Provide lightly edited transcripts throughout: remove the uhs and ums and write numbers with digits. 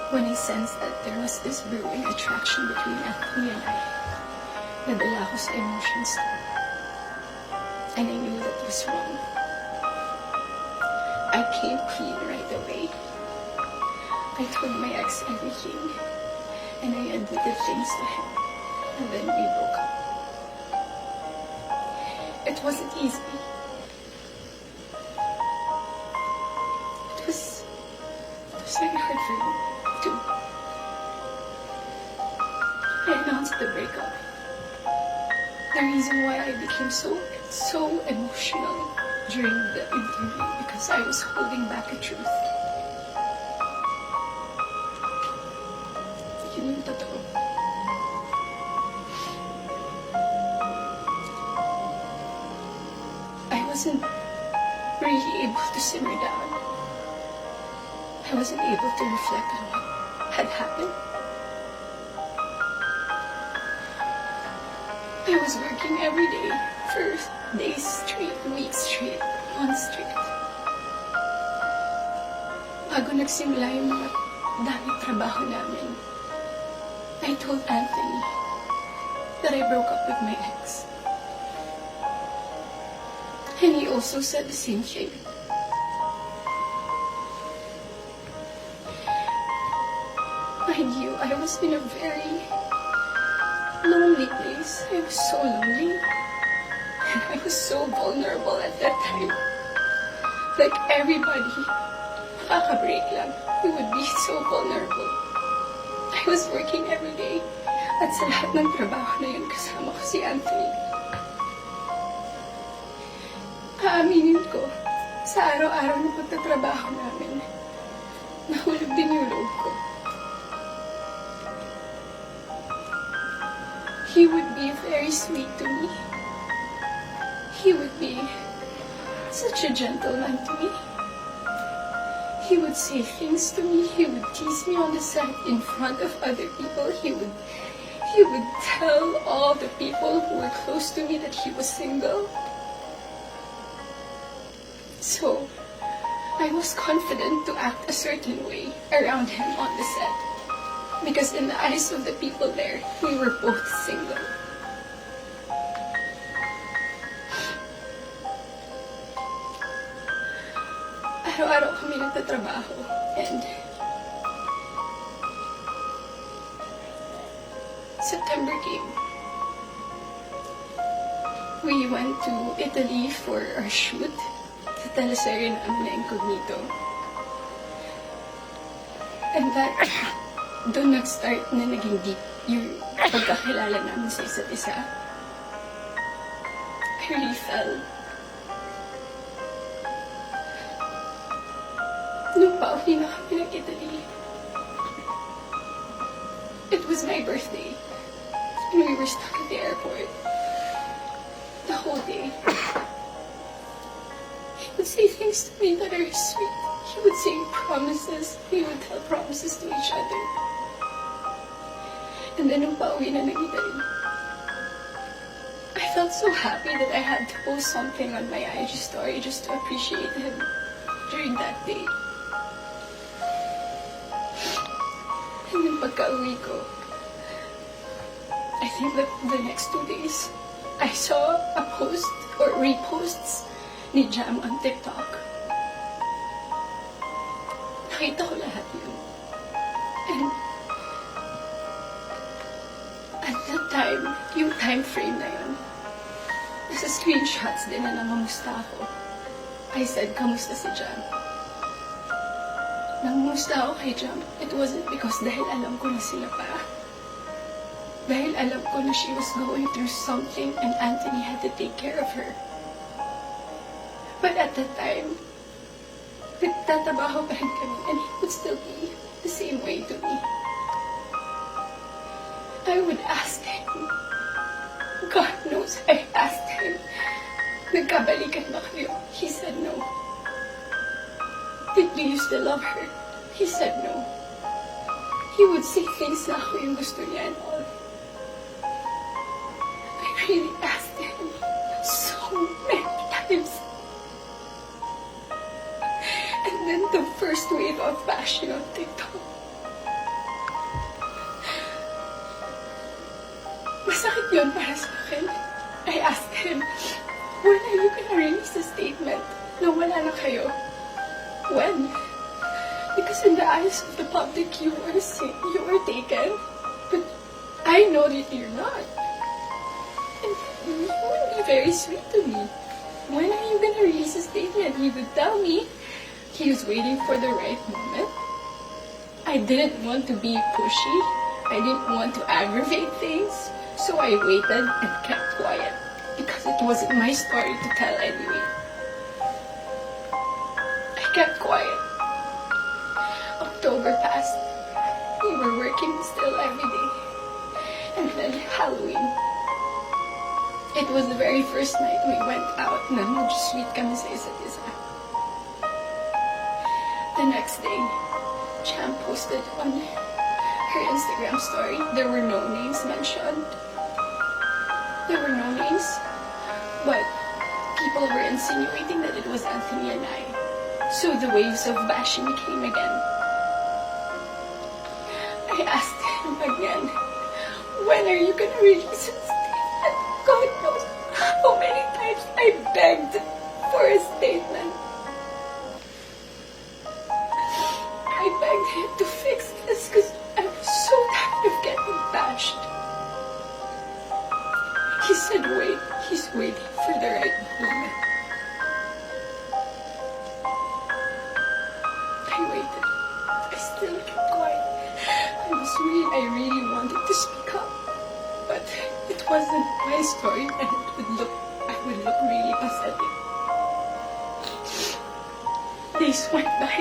When I sensed that there was this brewing attraction between Anthony and I, nadala ako sa emotions ko. And I knew that was wrong. I came clean right away. I told my ex everything, and I admitted things to him, and then we broke up. It wasn't easy. It was very hard for me, too. I announced the breakup. The reason why I became so emotional during the interview because I was holding back a truth. Yun yung totoo. I wasn't really able to simmer down. I wasn't able to reflect on what had happened. I was working every day for days straight, weeks straight, months straight. Bago nagsimula yung mga daming trabaho namin, I told Anthony that I broke up with my ex. And he also said the same thing. Mind you, I was in a very lonely place. I was so lonely. And I was so vulnerable at that time. Like everybody, makaka-break lang. You would be so vulnerable. I was working every day. At sa lahat ng trabaho na yun, kasama ko si Anthony. Aaminin ko, sa araw-araw na pagtatrabaho namin, nahulog din yung loob ko. He would be very sweet to me. He would be such a gentleman to me. He would say things to me. He would tease me on the side in front of other people. He would tell all the people who were close to me that he was single. So, I was confident to act a certain way around him on the set. Because in the eyes of the people there, we were both single. Araw-araw kami nagtatrabaho, and September came. We went to Italy for our shoot sa teleserye namin na Incognito. And that doon nag-start na naging deep yung pagkakilala namin sa isa't isa. I really fell. Nung pauwi na kami ng Italy, it was my birthday. And we were stuck at the airport the whole day. He would say things to me that are sweet. He would say promises. We would tell promises to each other. And then nung pauwi na ng Italy, I felt so happy that I had to post something on my IG story just to appreciate him during that day. And then pagka-uwi ko, I think that the next 2 days, I saw a post or reposts ni Jam on TikTok. Nakita ko lahat yun. And at that time, yung time frame na yun, nasa screenshots din na nangamusta ako. I said, kamusta si Jam? Nangamusta ako kay Jam. It wasn't because dahil alam ko na sila pa. Dahil alam ko na she was going through something and Anthony had to take care of her. But at that time, nagtatabaho pa rin kami and he would still be the same way to me. I would ask him. God knows I asked him. Nagkabalikan ba kayo? He said no. Did you still love her? He said no. He would say things na ako yung gusto niya and all. I really asked him so many times. And then the first wave of fashion on TikTok, Yun para sa akin. I asked him, when are you gonna release the statement na wala na kayo? When? Because in the eyes of the public, you are taken. But I know that you're not. And you would be very sweet to me. When are you gonna release a statement? He would tell me he was waiting for the right moment. I didn't want to be pushy. I didn't want to aggravate things. So I waited and kept quiet. Because it wasn't my story to tell anyway. I kept quiet. October passed. We were working still every day. And then Halloween. It was the very first night we went out na nag-sweet kami sa isa't isa. The next day, Cham posted on her Instagram story. There were no names mentioned. There were no names, but people were insinuating that it was Anthony and I. So the waves of bashing came again. I asked him again, when are you gonna release it? And God knows how many times I begged for a statement. I begged him to fix this because I was so tired of getting bashed. He said, wait, he's waiting for the right moment. I waited. I still kept quiet. I really wanted to speak up. But it wasn't my story and I would look really pathetic. Days went by.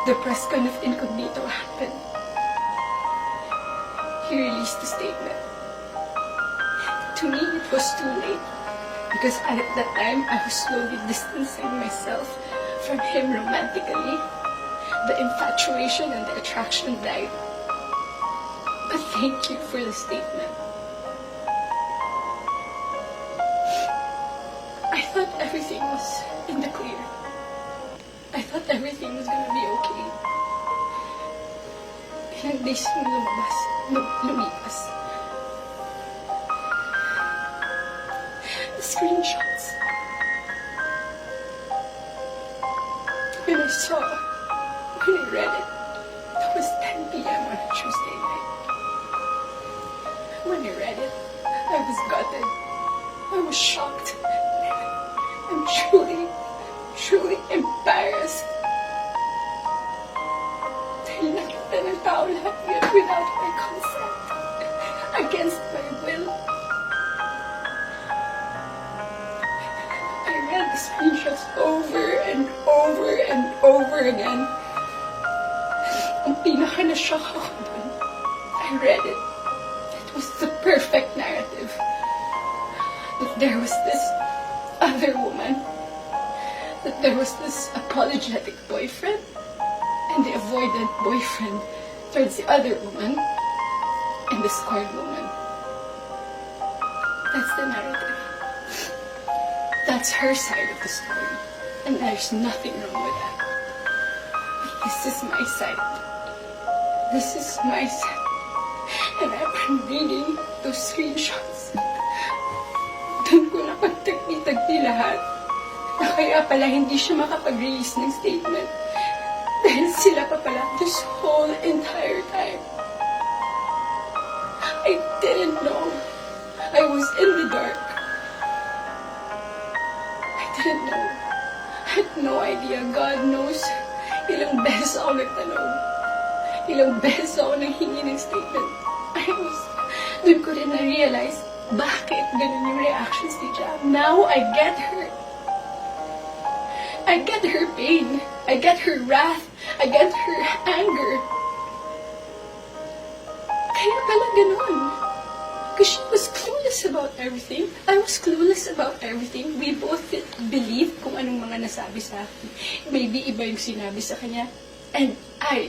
The press con of Incognito happened. He released a statement. To me, it was too late. Because at that time, I was slowly distancing myself from him romantically. The infatuation and the attraction died. But thank you for the statement. I thought everything was in the clear. I thought everything was gonna be okay. Ilang days nung lumipas. The screenshots. When I read it, it was 10 p.m. on a Tuesday night. When I read it, I was gutted. I was shocked. I'm truly embarrassed. Dahil nakita ng tao lahat yun without my consent. Against my will. I read the screenshots over and over and over again. Ang pinaka-na-shock ako dun, I read it. It was the perfect narrative. That there was this other woman. That there was this apologetic boyfriend. And the avoidant boyfriend towards the other woman. And the scorned woman. That's the narrative. That's her side of the story. And there's nothing wrong with that. But this is my side. This is my side. And I've been reading those screenshots. Doon ko napagtagpi-tagpi lahat. Na kaya pala hindi siya makapag-release ng statement. Dahil sila pa pala this whole entire time. I didn't know. I was in the dark. I didn't know. I had no idea. God knows. Ilang beses ako nagtanong. Ilang beses ako nanghingi ng statement. Doon ko rin na-realize bakit ganun yung reactions ni Jam. Now I get her. I get her pain. I get her wrath. I get her anger. Kaya pala ganun. Because she was clueless about everything. I was clueless about everything. We both believed kung anong mga nasabi sa akin. Maybe iba yung sinabi sa kanya. And I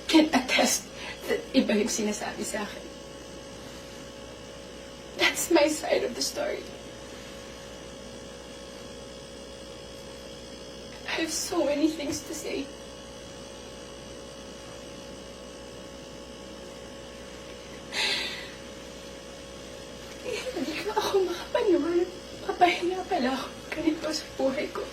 can attest that iba yung sinasabi sa akin. That's my side of the story. I have so many things to say. naman, papahinga pala ako ganito sa buhay ko.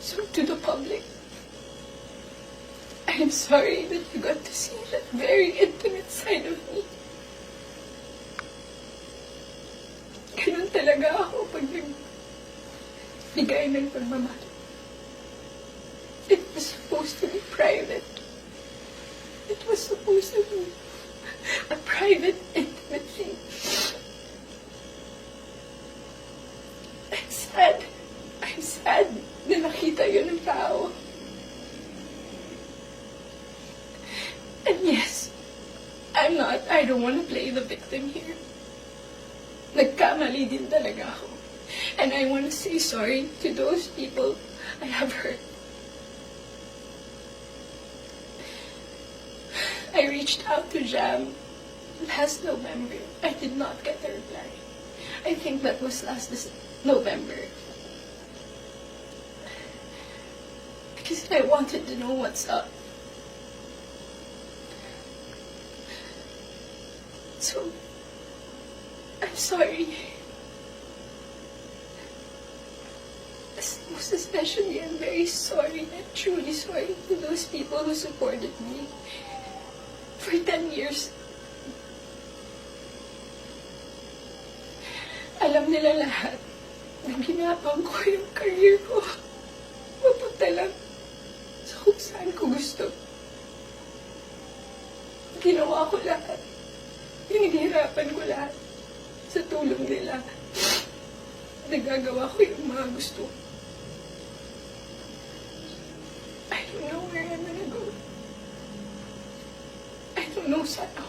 So to the public, I am sorry that you got to see that very intimate side of me. Ganun talaga ako pag nagbigay ng pagmamahal. It was supposed to be private. It was supposed to be a private, intimate thing. I'm sad na nakita yun ng tao. And yes, I don't want to play the victim here. Nagkamali din talaga ako. And I want to say sorry to those people I have hurt. I reached out to Jam last November. I did not get a reply. I think that was last November. Because I wanted to know what's up. So, I'm sorry. Most especially, I'm very sorry. I'm truly sorry to those people who supported me for 10 years. Alam nila lahat na ginapang ko yung career ko. Mapunta lang sa kung saan ko gusto. Ginawa ko lahat. Hinihirapan ko lahat sa tulong nila. Nagagawa ko yung mga gusto. I don't know where I'm gonna go. I don't know saan ako